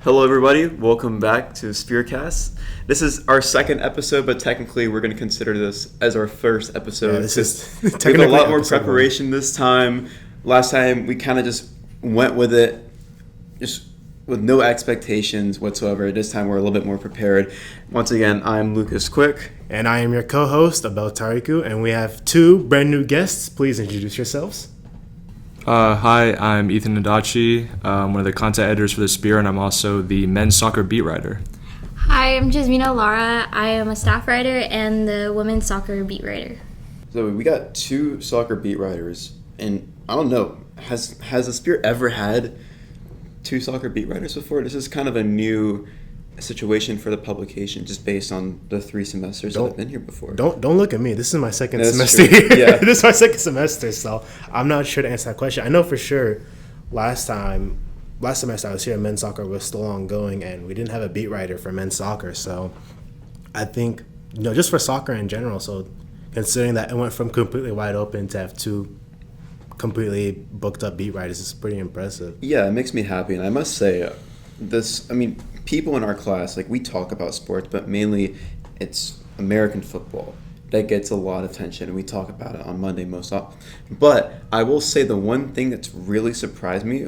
Hello, everybody. Welcome back to SPEARCAST. This is our second episode, but technically we're going to consider this as our first episode. Yeah, this is we have a lot more preparation this time. Last time we kind of just went with it, just with no expectations whatsoever. This time we're a little bit more prepared. Once again, I'm Lucas Quick. And I am your co-host, Abel Tariku, and we have two brand new guests. Please introduce yourselves. Hi, I'm Ethan Nadachi. I'm one of the content editors for The Spear, and I'm also the men's soccer beat writer. Hi, I'm Jasmina Lara. I am a staff writer and the women's soccer beat writer. So we got two soccer beat writers, and I don't know, has The Spear ever had two soccer beat writers before? This is kind of a new situation for the publication, just based on the 3 semesters that I've been here before. Don't look at me. This is my second That's semester. True. Yeah. This is my second semester, so I'm not sure to answer that question. I know for sure last semester I was here, men's soccer was still ongoing, and we didn't have a beat writer for men's soccer. So I think, just for soccer in general, so considering that it went from completely wide open to have two completely booked up beat writers is pretty impressive. Yeah, it makes me happy, and I must say, people in our class, we talk about sports, but mainly it's American football that gets a lot of attention, and we talk about it on Monday most often. But I will say the one thing that's really surprised me,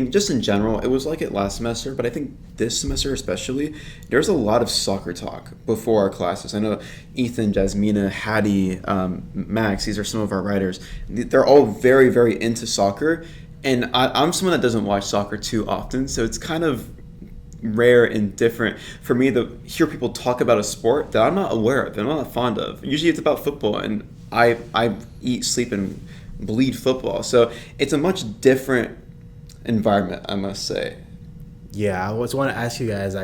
just in general, it was like it last semester, but I think this semester especially, there's a lot of soccer talk before our classes. I know Ethan, Jasmina, Hattie, Max, these are some of our writers. They're all very, very into soccer, and I'm someone that doesn't watch soccer too often, so it's kind of rare and different for me to hear people talk about a sport that I'm not aware of, that I'm not fond of. Usually it's about football, and I eat, sleep, and bleed football. So it's a much different environment, I must say. Yeah, I just want to ask you guys,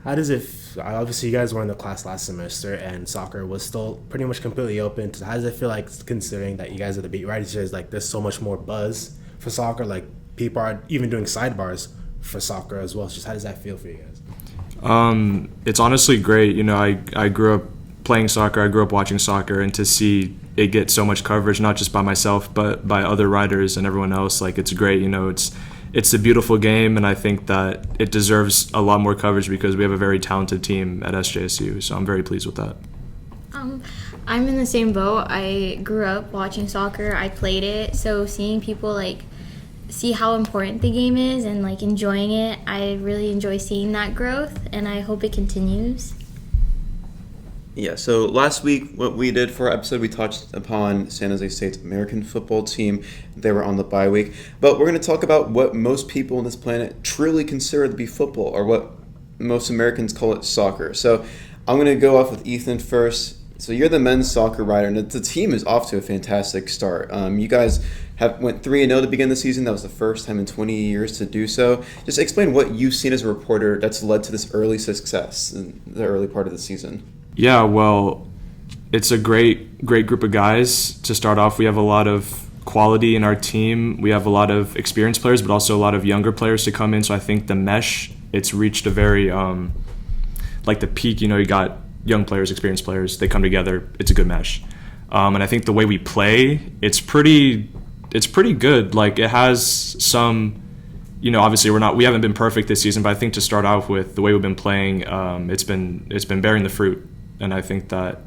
how does it, obviously you guys were in the class last semester and soccer was still pretty much completely open. So how does it feel considering that you guys are the beat writers, there's so much more buzz for soccer, people are even doing sidebars for soccer as well. Just how does that feel for you guys? It's honestly great. I grew up playing soccer. I grew up watching soccer, and to see it get so much coverage, not just by myself, but by other writers and everyone else, it's great. It's a beautiful game, and I think that it deserves a lot more coverage because we have a very talented team at SJSU. So I'm very pleased with that. I'm in the same boat. I grew up watching soccer. I played it. So seeing people see how important the game is and enjoying it, I really enjoy seeing that growth, and I hope it continues. Yeah, so last week what we did for our episode, we touched upon San Jose State's American football team. They were on the bye week, but we're going to talk about what most people on this planet truly consider to be football, or what most Americans call it soccer. So I'm going to go off with Ethan first. So you're the men's soccer writer, and the team is off to a fantastic start. You guys went 3-0 to begin the season. That was the first time in 20 years to do so. Just explain what you've seen as a reporter that's led to this early success in the early part of the season. Yeah, well, it's a great group of guys. To start off, we have a lot of quality in our team. We have a lot of experienced players, but also a lot of younger players to come in. So I think the mesh, it's reached a very, the peak. You got young players, experienced players, they come together. It's a good mesh. And I think the way we play, it's pretty good. It has some, obviously we haven't been perfect this season, but I think to start off with the way we've been playing, it's been bearing the fruit. And I think that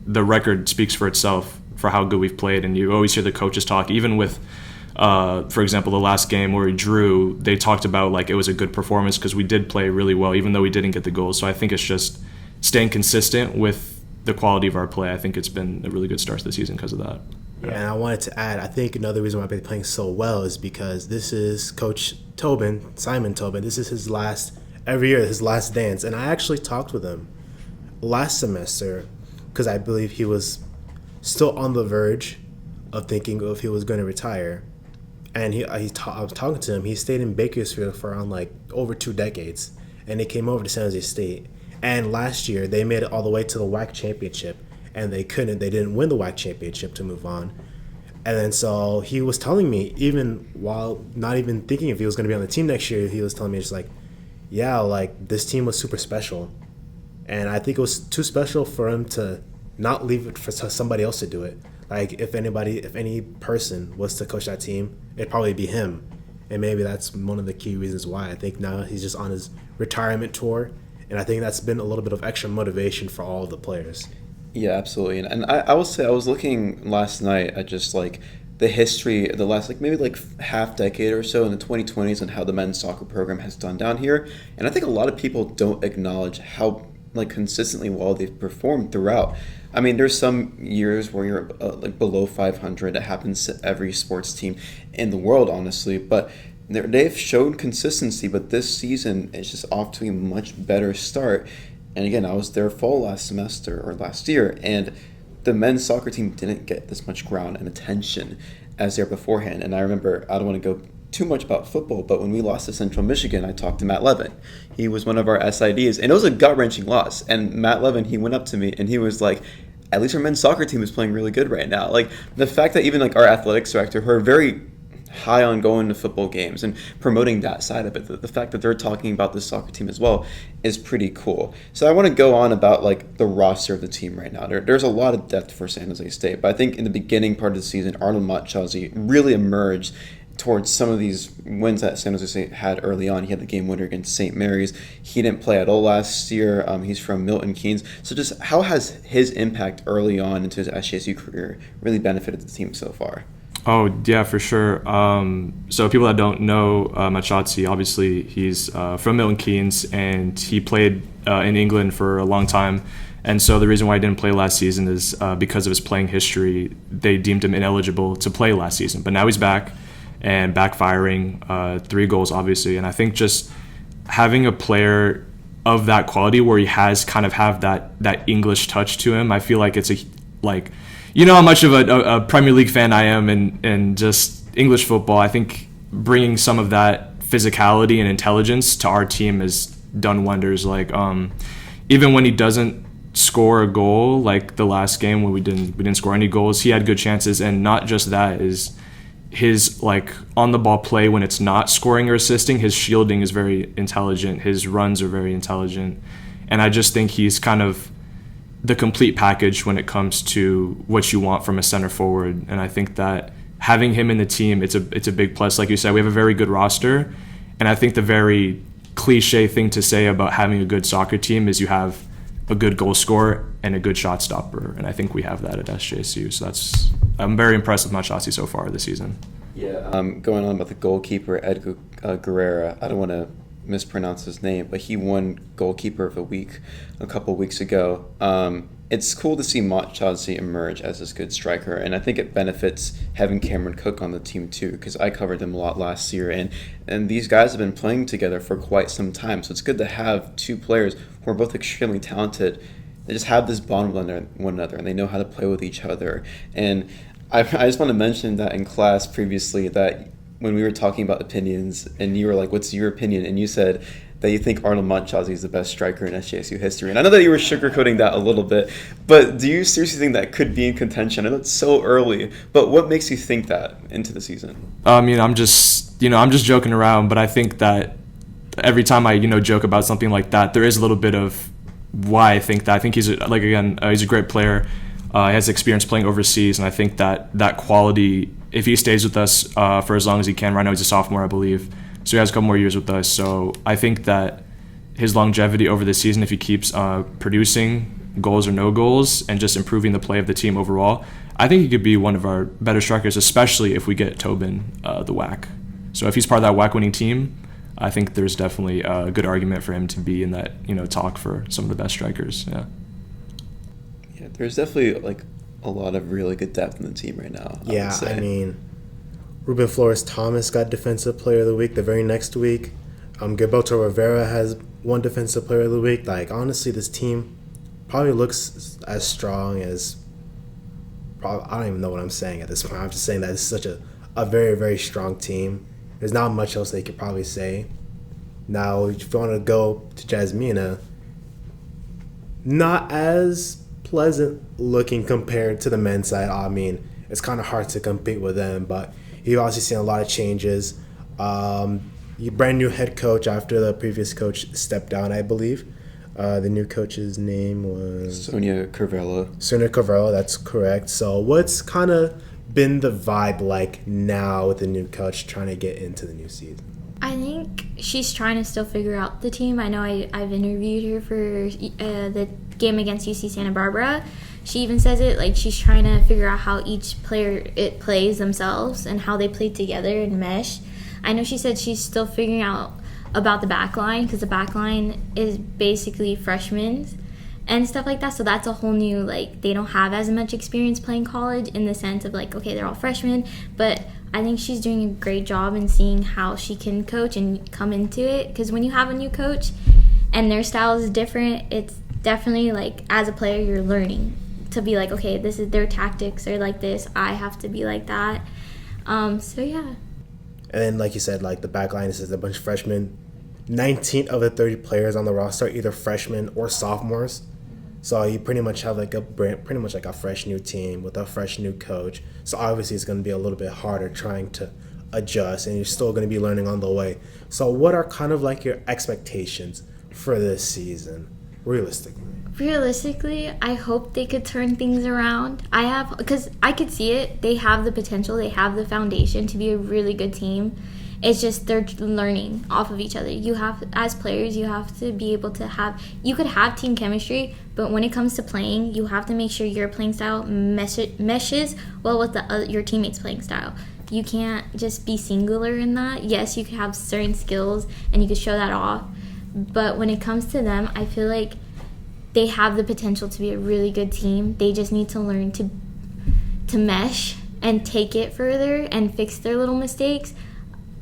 the record speaks for itself for how good we've played. And you always hear the coaches talk, even with, for example, the last game where we drew, they talked about it was a good performance because we did play really well, even though we didn't get the goals. So I think it's just staying consistent with the quality of our play. I think it's been a really good start to the season because of that. Yeah, and I wanted to add, I think another reason why I've been playing so well is because this is Coach Simon Tobin. This is his last dance. And I actually talked with him last semester because I believe he was still on the verge of thinking if he was going to retire. And I was talking to him. He stayed in Bakersfield for around over 2 decades. And he came over to San Jose State. And last year, they made it all the way to the WAC championship. And they didn't win the WAC championship to move on. And then so he was telling me, even while not even thinking if he was going to be on the team next year, he was telling me this team was super special. And I think it was too special for him to not leave it for somebody else to do it. If any person was to coach that team, it'd probably be him. And maybe that's one of the key reasons why. I think now he's just on his retirement tour, and I think that's been a little bit of extra motivation for all of the players. Yeah, absolutely. And I will say I was looking last night at just like the history of the last like maybe like half decade or so in the 2020s and how the men's soccer program has done down here. And I think a lot of people don't acknowledge how like consistently well they've performed throughout. I mean, there's some years where you're like below 500. It happens to every sports team in the world, honestly. But they've shown consistency. But this season is just off to a much better start. And again, I was there fall last semester or last year, and the men's soccer team didn't get this much ground and attention as there beforehand. And I remember, I don't want to go too much about football, but when we lost to Central Michigan, I talked to Matt Levin. He was one of our SIDs, and it was a gut-wrenching loss. And Matt Levin, he went up to me, and he was like, at least our men's soccer team is playing really good right now. Like, the fact that even like our athletics director, who are very high on going to football games and promoting that side of it, the fact that they're talking about the soccer team as well is pretty cool. So I want to go on about like the roster of the team right now. There's a lot of depth for San Jose State, but I think in the beginning part of the season, Arnold Matchazi really emerged towards some of these wins that San Jose State had early on. He had the game winner against St. Mary's. He didn't play at all last year. He's from Milton Keynes. So just how has his impact early on into his SJSU career really benefited the team so far? Oh, yeah, for sure. So people that don't know Machatsi, obviously he's from Milton Keynes, and he played in England for a long time. And so the reason why he didn't play last season is because of his playing history. They deemed him ineligible to play last season. But now he's back and backfiring, 3 goals, obviously. And I think just having a player of that quality where he has kind of have that English touch to him, I feel like it's you know how much of a Premier League fan I am and just English football. I think bringing some of that physicality and intelligence to our team has done wonders. Like even when he doesn't score a goal, like the last game when we didn't score any goals, he had good chances. And not just that, is his like on the ball play when it's not scoring or assisting. His shielding is very intelligent. His runs are very intelligent, and I just think he's kind of the complete package when it comes to what you want from a center forward. And I think that having him in the team, it's a big plus. Like you said, we have a very good roster, and I think the very cliche thing to say about having a good soccer team is you have a good goal scorer and a good shot stopper, and I think we have that at SJSU. So I'm very impressed with Machasi so far this season. Yeah. Going on about the goalkeeper, Edgar Guerrera. I don't want to mispronounce his name, but he won goalkeeper of the week a couple weeks ago. It's cool to see Matchazi emerge as this good striker, and I think it benefits having Cameron Cook on the team too, because I covered them a lot last year, and these guys have been playing together for quite some time, so it's good to have 2 players who are both extremely talented. They just have this bond with one another, and they know how to play with each other. And I just want to mention that in class previously, that when we were talking about opinions, and you were like, what's your opinion? And you said that you think Arnold Matchazi is the best striker in SJSU history. And I know that you were sugarcoating that a little bit, but do you seriously think that could be in contention? I know it's so early, but what makes you think that into the season? I mean, I'm just joking around, but I think that every time I, joke about something like that, there is a little bit of why I think that. I think he's a great player. He has experience playing overseas, and I think that quality, if he stays with us for as long as he can, right now he's a sophomore, I believe, so he has a couple more years with us. So I think that his longevity over the season, if he keeps producing goals or no goals and just improving the play of the team overall, I think he could be one of our better strikers, especially if we get Tobin the WAC. So if he's part of that WAC winning team, I think there's definitely a good argument for him to be in that talk for some of the best strikers. Yeah. Yeah, there's definitely like a lot of really good depth in the team right now. I mean, Ruben Flores Thomas got Defensive Player of the Week the very next week. Gilberto Rivera has won Defensive Player of the Week. Like, honestly, this team probably looks as strong as I don't even know what I'm saying at this point. I'm just saying that it's such a very, very strong team. There's not much else they could probably say. Now, if you want to go to Jasmina, not as pleasant looking compared to the men's side. I mean, it's kind of hard to compete with them, but you've obviously seen a lot of changes. Brand new head coach after the previous coach stepped down, I believe. The new coach's name was Sonia Carvello. Sonia Carvello, that's correct. So what's kind of been the vibe like now with the new coach trying to get into the new season? I think she's trying to still figure out the team. I know I've interviewed her for the game against UC Santa Barbara. She even says it, like she's trying to figure out how each player it plays themselves and how they play together and mesh. I know she said she's still figuring out about the back line, because the back line is basically freshmen and stuff like that. So that's a whole new, like, they don't have as much experience playing college in the sense of, like, okay, they're all freshmen. But I think she's doing a great job in seeing how she can coach and come into it. Because when you have a new coach and their style is different, it's definitely, like, as a player, you're learning to be like, okay, this is their tactics are like this. I have to be like that. So, yeah. And then, like you said, like the back line is a bunch of freshmen. 19 of the 30 players on the roster are either freshmen or sophomores. So you pretty much have like a fresh new team with a fresh new coach. So obviously it's going to be a little bit harder trying to adjust, and you're still going to be learning on the way. So what are kind of like your expectations for this season, realistically? Realistically, I hope they could turn things around. Because I could see it. They have the potential. They have the foundation to be a really good team. It's just they're learning off of each other. You have, as players, you have to be able to have, you could have team chemistry, but when it comes to playing, you have to make sure your playing style meshes well with your teammates' playing style. You can't just be singular in that. Yes, you could have certain skills and you could show that off, but when it comes to them, I feel like they have the potential to be a really good team. They just need to learn to mesh and take it further and fix their little mistakes.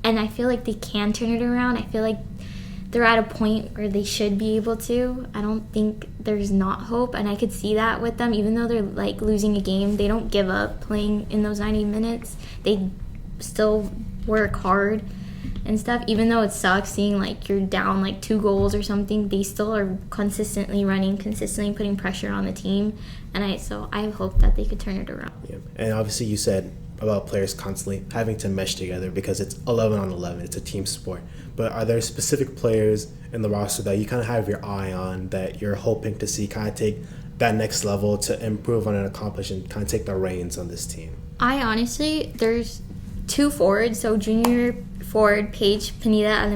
And I feel like they can turn it around. I feel like they're at a point where they should be able to. I don't think there's not hope. And I could see that with them. Even though they're like losing a game, they don't give up playing in those 90 minutes. They still work hard and stuff. Even though it sucks seeing like you're down like 2 goals or something, they still are consistently running, consistently putting pressure on the team. And I hope that they could turn it around. Yeah. And obviously you said about players constantly having to mesh together because it's 11 on 11. It's a team sport. But are there specific players in the roster that you kind of have your eye on that you're hoping to see kind of take that next level to improve on and accomplish and kind of take the reins on this team? I honestly, there's 2 forwards. So junior forward Paige Pineda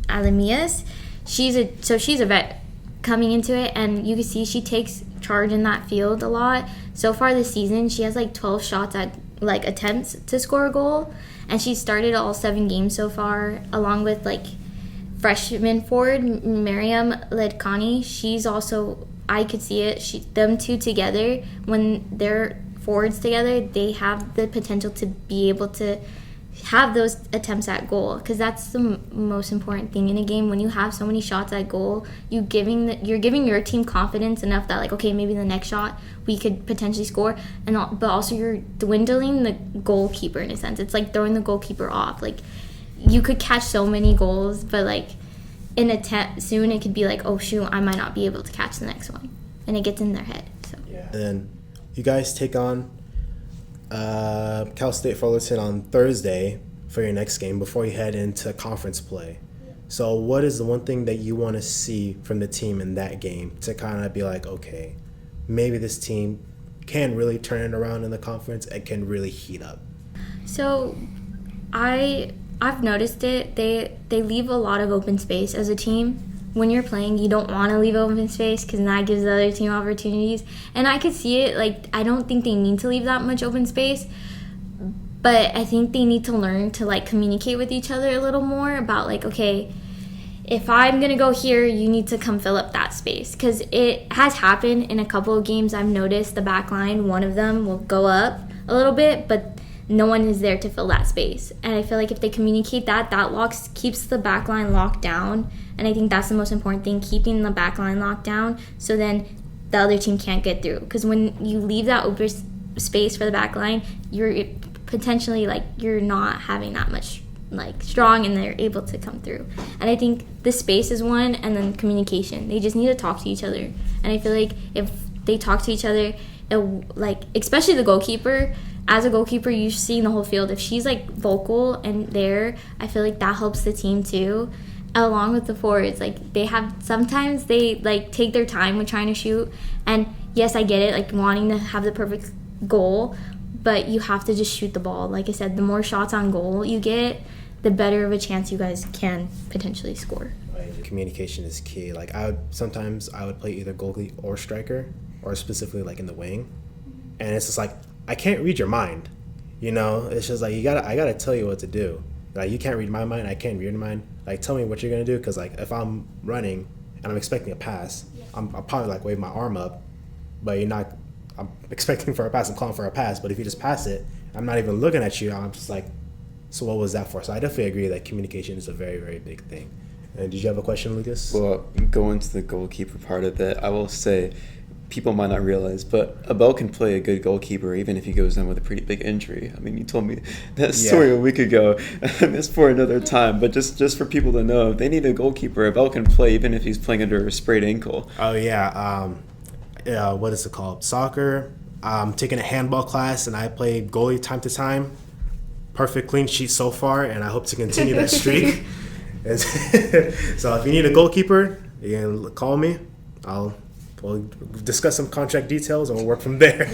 Alamias, she's a vet coming into it, and you can see she takes charge in that field a lot. So far this season, she has like 12 shots at like attempts to score a goal, and she started all 7 games so far, along with like freshman forward Miriam Ledkani. She's also, I could see it, them two together, when they're forwards together, they have the potential to be able to have those attempts at goal, because that's the most important thing in a game. When you have so many shots at goal, you're giving your team confidence enough that like, okay, maybe the next shot we could potentially score, but also you're dwindling the goalkeeper in a sense. It's like throwing the goalkeeper off. Like, you could catch so many goals, but like in attempt soon it could be like, oh shoot, I might not be able to catch the next one, and it gets in their head. So yeah. And then you guys take on Cal State Fullerton on Thursday for your next game before you head into conference play. So what is the one thing that you want to see from the team in that game to kind of be like, okay, maybe this team can really turn it around in the conference and can really heat up? So I've noticed it. They leave a lot of open space as a team. When you're playing, you don't want to leave open space because that gives the other team opportunities. And I could see it. Like, I don't think they need to leave that much open space, but I think they need to learn to like communicate with each other a little more about like, okay, if I'm going to go here, you need to come fill up that space. Because it has happened in a couple of games. I've noticed the back line, one of them will go up a little bit, but no one is there to fill that space. And I feel like if they communicate that keeps the back line locked down. And I think that's the most important thing, keeping the back line locked down, so then the other team can't get through. Because when you leave that open space for the back line, you're potentially like, you're not having that much like strong, and they're able to come through. And I think the space is one, and then communication. They just need to talk to each other. And I feel like if they talk to each other, like especially the goalkeeper, as a goalkeeper, you see in the whole field, if she's like vocal and there, I feel like that helps the team too. Along with the forwards, like sometimes they like take their time with trying to shoot, and yes, I get it, like wanting to have the perfect goal, but you have to just shoot the ball. Like I said, the more shots on goal you get, the better of a chance you guys can potentially score. Communication is key. Like I would play either goalie or striker, or specifically like in the wing, and it's just like I can't read your mind. It's just like I gotta tell you what to do. Like you can't read my mind, I can't read your mind. Like tell me what you're gonna do, because like if I'm running and I'm expecting a pass, I'll probably like wave my arm up, but you're not. I'm expecting for a pass, I'm calling for a pass. But if you just pass it, I'm not even looking at you. I'm just like, so what was that for? So I definitely agree that communication is a very, very big thing. And did you have a question, Lucas? Well, going to the goalkeeper part of it, I will say people might not realize, but Abel can play a good goalkeeper even if he goes down with a pretty big injury. I mean, you told me that story a week ago, and it's for another time. But just for people to know, if they need a goalkeeper, Abel can play even if he's playing under a sprained ankle. Oh, yeah. What is it called? Soccer. I'm taking a handball class, and I play goalie time to time. Perfect clean sheet so far, and I hope to continue that streak. So if you need a goalkeeper, you can call me. We'll discuss some contract details and we'll work from there.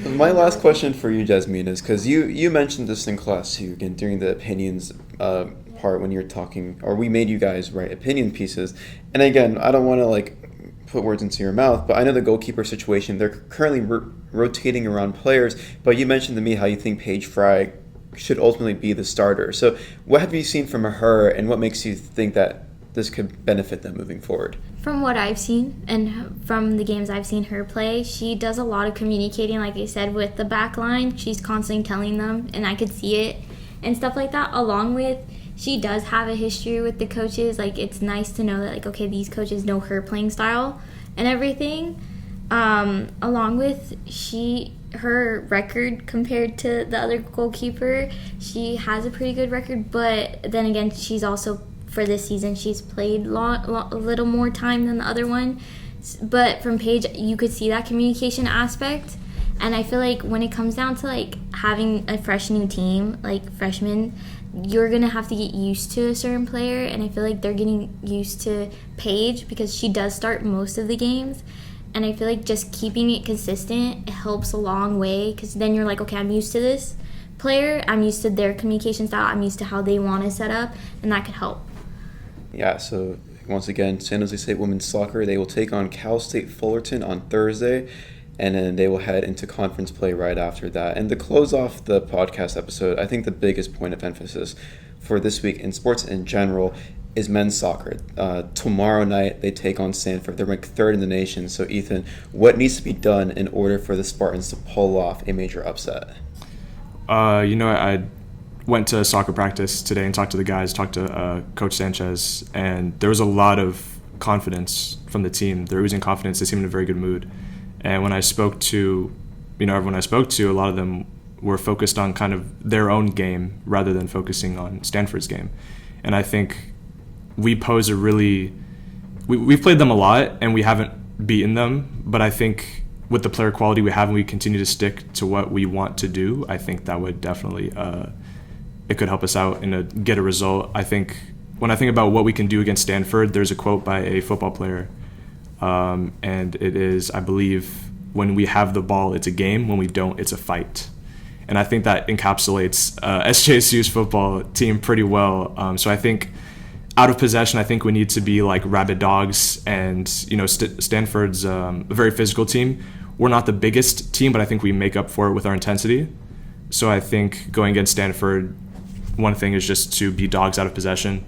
My last question for you, Jasmine, is because you mentioned this in class too, again, during the opinions part when you're talking, or we made you guys write opinion pieces. And again, I don't want to put words into your mouth, but I know the goalkeeper situation, they're currently rotating around players, but you mentioned to me how you think Paige Fry should ultimately be the starter. So what have you seen from her, and what makes you think that this could benefit them moving forward? From what I've seen and from the games I've seen her play, she does a lot of communicating, like I said, with the back line. She's constantly telling them, and I could see it and stuff like that, along with she does have a history with the coaches. Like, it's nice to know that, okay, these coaches know her playing style and everything. Along with her record compared to the other goalkeeper, she has a pretty good record, but then again, she's also, for this season, she's played a little more time than the other one. But from Paige, you could see that communication aspect. And I feel like when it comes down to having a fresh new team, like freshmen, you're going to have to get used to a certain player. And I feel like they're getting used to Paige because she does start most of the games. And I feel like just keeping it consistent, it helps a long way, because then you're like, okay, I'm used to this player. I'm used to their communication style. I'm used to how they want to set up, and that could help. Yeah, so once again, San Jose State women's soccer, they will take on Cal State Fullerton on Thursday, and then they will head into conference play right after that. And to close off the podcast episode, I think the biggest point of emphasis for this week in sports in general is men's soccer. Tomorrow night, they take on Stanford. They're ranked third in the nation. So, Ethan, what needs to be done in order for the Spartans to pull off a major upset? I went to soccer practice today and talked to the guys, talked to Coach Sanchez, and there was a lot of confidence from the team. They're oozing confidence. They seem in a very good mood. And when I spoke to, everyone I spoke to, a lot of them were focused on kind of their own game rather than focusing on Stanford's game. And I think we pose we've played them a lot and we haven't beaten them, but I think with the player quality we have and we continue to stick to what we want to do, I think that would definitely, it could help us out and get a result. I think when I think about what we can do against Stanford, there's a quote by a football player, and it is, I believe, when we have the ball, it's a game. When we don't, it's a fight. And I think that encapsulates SJSU's football team pretty well. So I think out of possession, I think we need to be like rabid dogs. And, Stanford's a very physical team. We're not the biggest team, but I think we make up for it with our intensity. So I think going against Stanford, one thing is just to be dogs out of possession.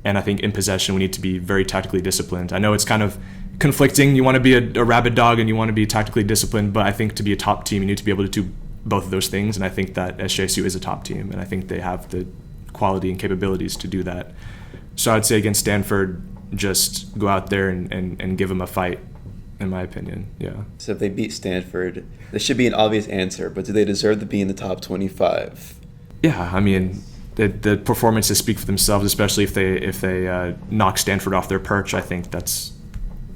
And I think in possession, we need to be very tactically disciplined. I know it's kind of conflicting. You want to be a rabid dog and you want to be tactically disciplined, but I think to be a top team, you need to be able to do both of those things. And I think that SJSU is a top team, and I think they have the quality and capabilities to do that. So I'd say against Stanford, just go out there and give them a fight, in my opinion. Yeah. So if they beat Stanford, this should be an obvious answer, but do they deserve to be in the top 25? Yeah, I mean, the performances speak for themselves, especially if they knock Stanford off their perch. I think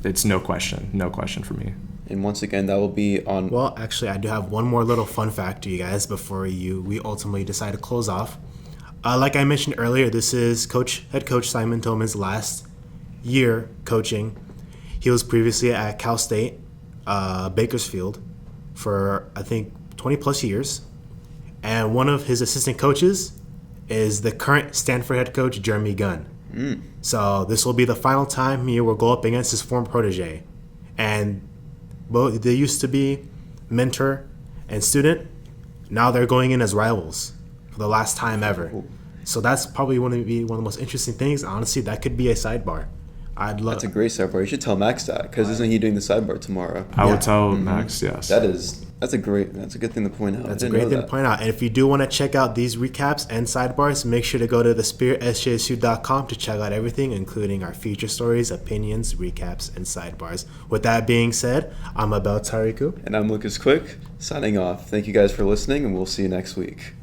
it's no question for me. And once again, that will be on... Well, actually, I do have one more little fun fact to you guys before we ultimately decide to close off. Like I mentioned earlier, this is head coach Simon Tillman's last year coaching. He was previously at Cal State, Bakersfield, for I think 20 plus years. And one of his assistant coaches is the current Stanford head coach, Jeremy Gunn. So this will be the final time he will go up against his former protege. And both they used to be mentor and student. Now they're going in as rivals for the last time ever. So that's probably one of the most interesting things. Honestly, that could be a sidebar. I'd love. That's a great sidebar. You should tell Max that, because isn't he doing the sidebar tomorrow? I would tell Max, yes. That's a good thing to point out. That's a great thing to point out. And if you do want to check out these recaps and sidebars, make sure to go to thespirit.sjsu.com to check out everything, including our feature stories, opinions, recaps, and sidebars. With that being said, I'm Abel Tariku. And I'm Lucas Quick, signing off. Thank you guys for listening, and we'll see you next week.